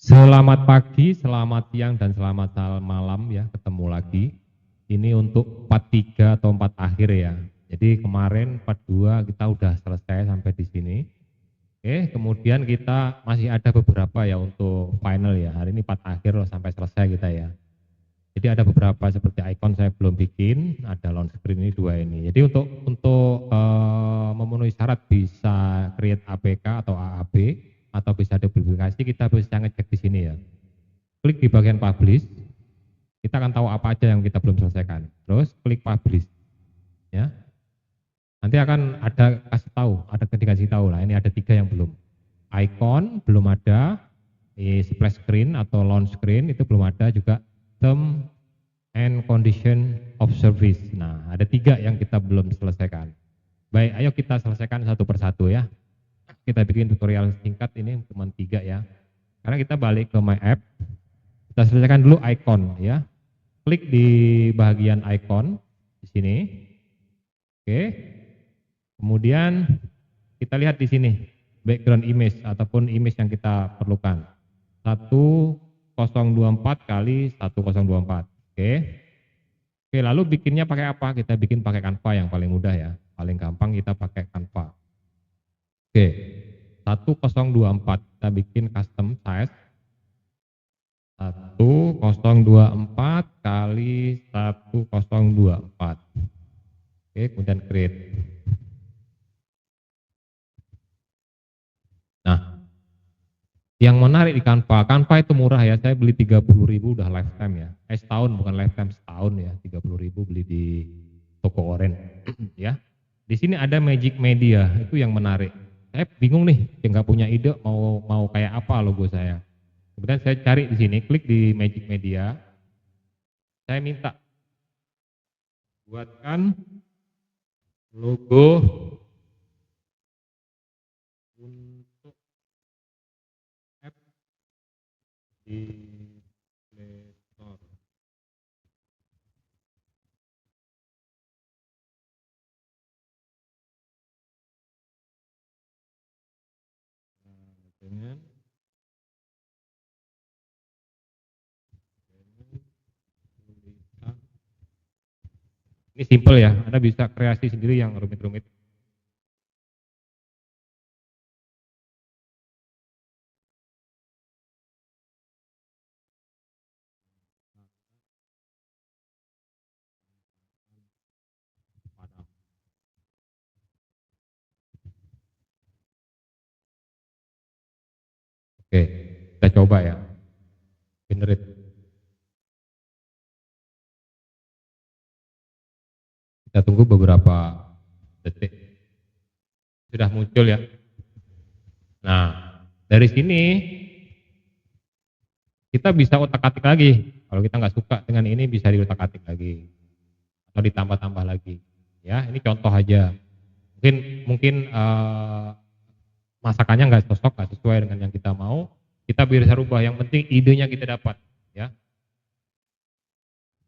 Selamat pagi, selamat siang, dan selamat malam ya, ketemu lagi. Ini untuk part 3 atau 4 akhir ya. Jadi kemarin part 2 kita udah selesai sampai di sini. Oke, kemudian kita masih ada beberapa ya untuk final ya. Hari ini part akhir loh sampai selesai kita ya. Jadi ada beberapa seperti icon saya belum bikin, ada launch screen ini dua ini. Jadi untuk memenuhi syarat bisa create APK atau AAB atau bisa duplikasi kita bisa ngecek di sini ya. Klik di bagian publish, kita akan tahu apa aja yang kita belum selesaikan. Terus klik publish ya. Nanti akan ada kasih tahu, ada dikasih tahu lah ini ada 3 yang belum. Icon belum ada, splash screen atau launch screen itu belum ada juga term and condition of service. Nah, ada 3 yang kita belum selesaikan. Baik, ayo kita selesaikan satu persatu ya. Kita bikin tutorial singkat ini cuma 3 ya. Karena kita balik ke my app, kita selesaikan dulu icon ya. Klik di bagian icon di sini. Oke. Kemudian kita lihat di sini background image ataupun image yang kita perlukan. 1024 kali 1024. Oke. Oke, lalu bikinnya pakai apa? Kita bikin pakai Canva yang paling mudah ya. Paling gampang kita pakai Canva. Oke. 1024 kita bikin custom size 1024 kali 1024. Oke, kemudian create. Nah, yang menarik di Canva itu murah ya. Saya beli 30.000 udah lifetime ya. Setahun bukan lifetime, setahun ya. 30.000 beli di toko oren ya. Di sini ada Magic Media, itu yang menarik. Saya bingung nih, nggak punya ide mau kayak apa logo saya. Kemudian saya cari di sini, klik di Magic Media. Saya minta buatkan logo untuk app di Play Store. Dengan tulisan. Ini simple ya, Anda bisa kreasi sendiri yang rumit-rumit. Oke, kita coba ya. Generate. Kita tunggu beberapa detik. Sudah muncul ya. Nah, dari sini kita bisa otak-atik lagi. Kalau kita nggak suka dengan ini bisa diotak-atik lagi atau ditambah-tambah lagi. Ya, ini contoh aja. Mungkin masakannya nggak cocok, nggak sesuai dengan yang kita mau, kita bisa rubah. Yang penting idenya kita dapat. Ya,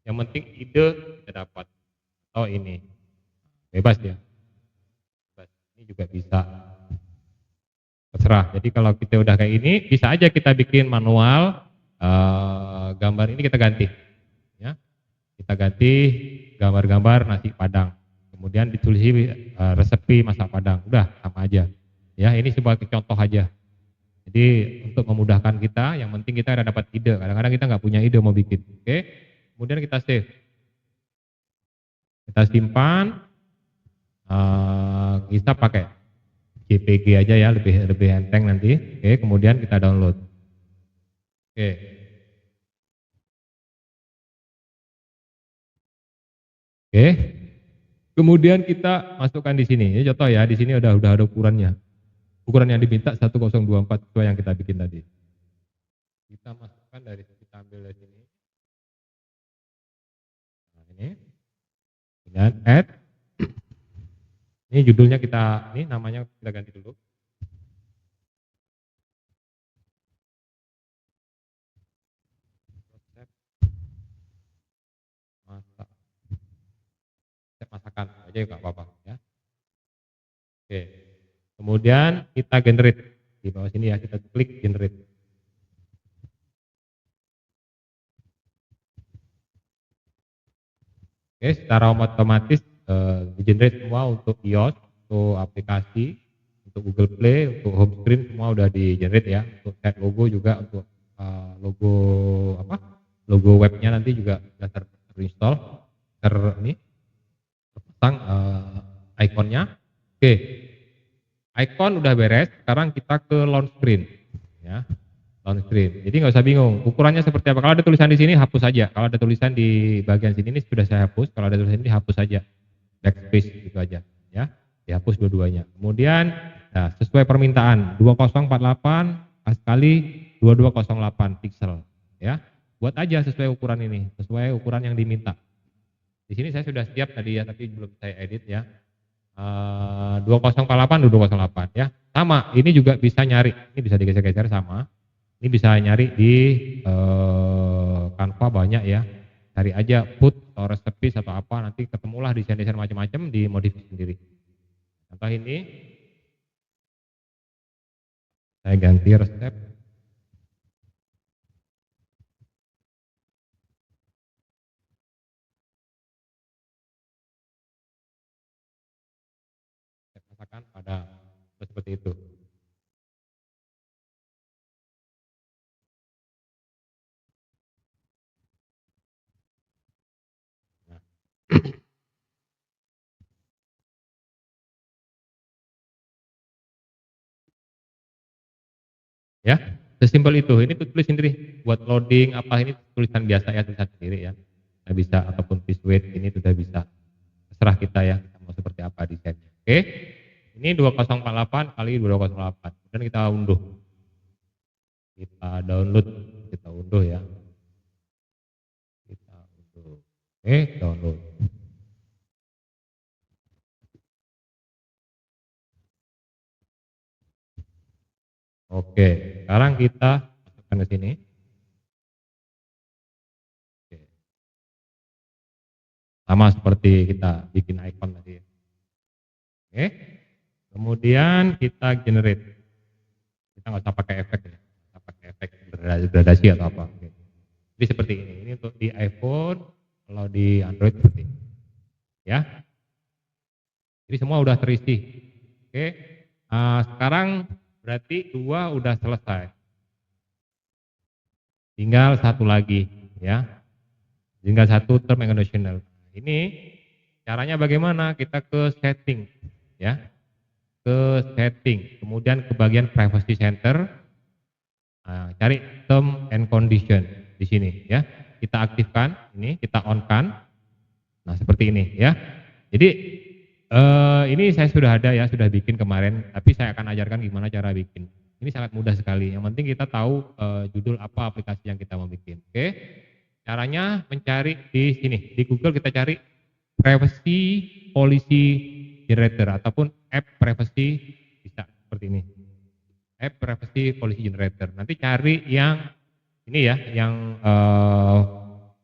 yang penting ide kita dapat. Oh ini bebas ya. Bebas. Ini juga bisa. Terserah. Jadi kalau kita udah kayak ini, bisa aja kita bikin manual. Gambar ini kita ganti. Ya, kita ganti gambar-gambar nasi Padang. Kemudian ditulis resepi masak Padang. Udah sama aja. Ya, ini sebagai contoh aja. Jadi untuk memudahkan kita, yang penting kita ada dapat ide. Kadang-kadang kita nggak punya ide mau bikin. Oke. Kemudian kita save. Kita simpan. Kita pakai JPG aja ya, lebih enteng nanti. Oke, kemudian kita download. Oke. Oke. Kemudian kita masukkan di sini. Ini contoh ya, di sini udah ada ukurannya. Ukuran yang diminta 1024 sesuai yang kita bikin tadi. Kita masukkan dari sini, kita ambil dari sini. Nah, ini. Kemudian add. Ini judulnya kita, ini namanya kita ganti dulu. Resep masakan aja nggak apa-apa ya. Oke. Kemudian kita generate di bawah sini ya, kita klik generate. Oke, secara otomatis di-generate semua untuk iOS, untuk aplikasi, untuk Google Play, untuk home screen semua udah di-generate ya. Untuk set logo juga untuk logo apa? Logo webnya nanti juga sudah terinstall, ini terpasang ikonnya. Oke, icon udah beres, sekarang kita ke launch screen ya. Launch screen. Jadi nggak usah bingung, ukurannya seperti apa. Kalau ada tulisan di sini hapus saja. Kalau ada tulisan di bagian sini ini sudah saya hapus. Kalau ada tulisan ini hapus saja. Backspace gitu aja ya. Dihapus dua-duanya. Kemudian nah, sesuai permintaan 2048 kali 2208 pixel ya. Buat aja sesuai ukuran ini, sesuai ukuran yang diminta. Di sini saya sudah siap tadi ya, tapi belum saya edit ya. 2048 2008 ya. Sama, ini juga bisa nyari. Ini bisa digeser-geser sama. Ini bisa nyari di Canva banyak ya. Cari aja put atau recipes atau apa, nanti ketemulah desain-desain macam-macam, dimodif sendiri. Contoh ini saya ganti resep. Masakan pada seperti itu. Nah. Ya, sesimpel itu. Ini tulis sendiri buat loading apa, ini tulisan biasa ya, tulisan sendiri ya. Kita bisa ataupun visuate ini sudah bisa. Terserah kita ya, kita mau seperti apa desainnya. Oke. Ini 2048 kali 2008. Dan kita unduh. Kita download, kita unduh ya. Kita unduh. Oke, download. Oke, sekarang kita masukkan ke sini. Oke. Sama seperti kita bikin icon tadi. Oke. Kemudian kita generate. Kita nggak usah pakai efek ya. Kita pakai efek gradasi atau apa. Oke. Jadi seperti ini. Ini untuk di iPhone, kalau di Android seperti ini. Ya. Jadi semua udah terisi. Oke. Sekarang berarti 2 udah selesai. Tinggal 1 lagi ya. Tinggal 1 term and conditional. Ini caranya bagaimana? Kita ke setting ya. Ke setting, kemudian ke bagian privacy center. Cari term and condition di sini ya. Kita aktifkan ini, kita on-kan. Nah, seperti ini ya. Jadi ini saya sudah ada ya, sudah bikin kemarin, tapi saya akan ajarkan gimana cara bikin. Ini sangat mudah sekali. Yang penting kita tahu judul apa aplikasi yang kita mau bikin. Oke. Caranya mencari di sini, di Google kita cari privacy policy generator ataupun app privacy, bisa seperti ini. App privacy policy generator. Nanti cari yang ini ya, yang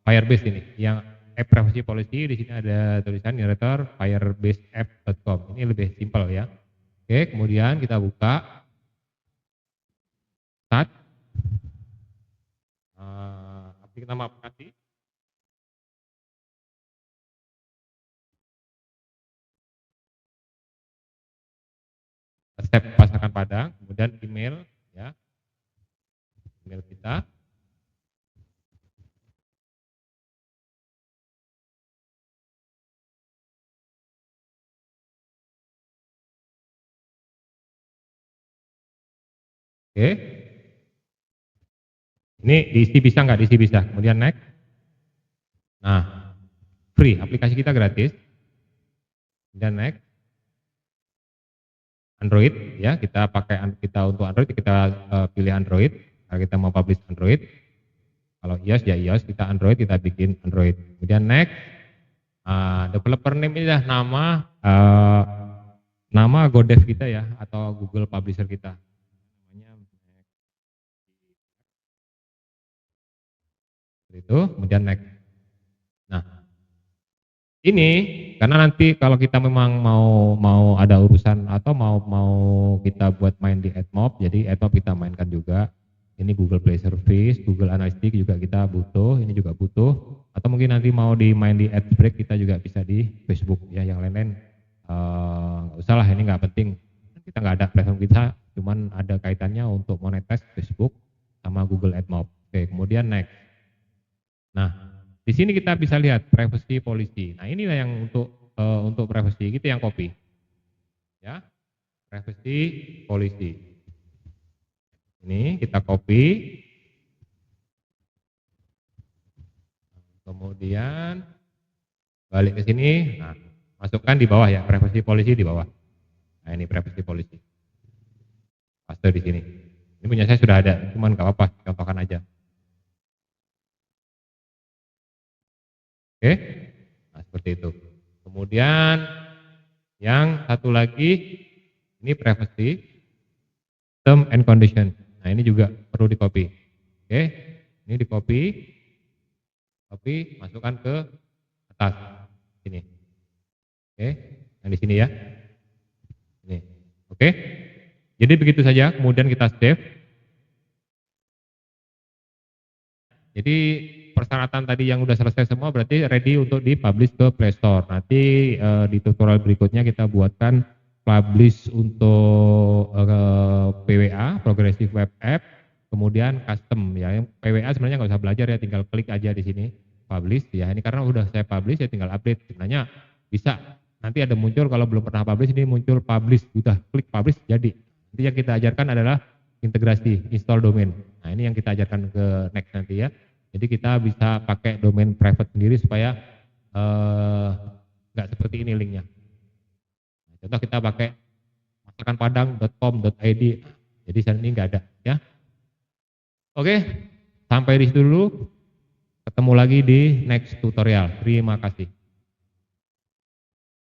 Firebase ini, yang app privacy policy. Di sini ada tulisan generator firebaseapp.com. Ini lebih simpel ya. Oke, kemudian kita buka start nama aplikasi. Step pasangkan padang, kemudian email ya. Email kita. Oke. Ini diisi bisa nggak? Diisi bisa. Kemudian next. Nah, free, aplikasi kita gratis. Dan next. Android ya, kita pakai kita untuk Android, kita pilih Android. Kalau kita mau publish Android. Kalau iOS ya iOS, kita Android, kita bikin Android. Kemudian next. Developer name ini adalah nama GoDev kita ya, atau Google Publisher kita. Itu, kemudian next. Nah, ini karena nanti kalau kita memang mau ada urusan atau mau kita buat main di AdMob, jadi AdMob kita mainkan juga. Ini Google Play Service, Google Analytics juga kita butuh, ini juga butuh. Atau mungkin nanti mau main di Adbreak kita juga bisa di Facebook ya, yang lain-lain nggak usah lah, ini nggak penting. Kita nggak ada platform kita, cuman ada kaitannya untuk monetize Facebook sama Google AdMob. Oke, kemudian next. Nah, di sini kita bisa lihat privacy policy. Nah, inilah yang untuk privacy kita yang copy. Ya, privacy policy. Ini kita copy. Kemudian balik ke sini. Nah, masukkan di bawah ya, privacy policy di bawah. Nah, ini privacy policy. Paste di sini. Ini punya saya sudah ada, cuman nggak apa-apa, contohkan aja. Oke, nah seperti itu. Kemudian yang satu lagi, ini privacy term and condition. Nah, ini juga perlu di copy. Oke, ini di copy, masukkan ke atas sini. Oke, yang di sini ya. Ini. Oke. Jadi begitu saja, kemudian kita save. Jadi persyaratan tadi yang udah selesai semua berarti ready untuk dipublish ke Play Store. Nanti di tutorial berikutnya kita buatkan publish untuk PWA, Progressive Web App, kemudian custom ya. Yang PWA sebenarnya nggak usah belajar ya, tinggal klik aja di sini publish ya. Ini karena udah saya publish ya, tinggal update. Sebenarnya bisa nanti ada muncul, kalau belum pernah publish ini muncul publish, udah klik publish jadi. Nanti yang kita ajarkan adalah integrasi, install domain. Nah, ini yang kita ajarkan ke next nanti ya. Jadi kita bisa pakai domain private sendiri supaya nggak seperti ini linknya. Nah, contoh kita pakai masakanpadang.com.id. Jadi saat ini nggak ada ya. Oke, sampai di situ dulu. Ketemu lagi di next tutorial. Terima kasih.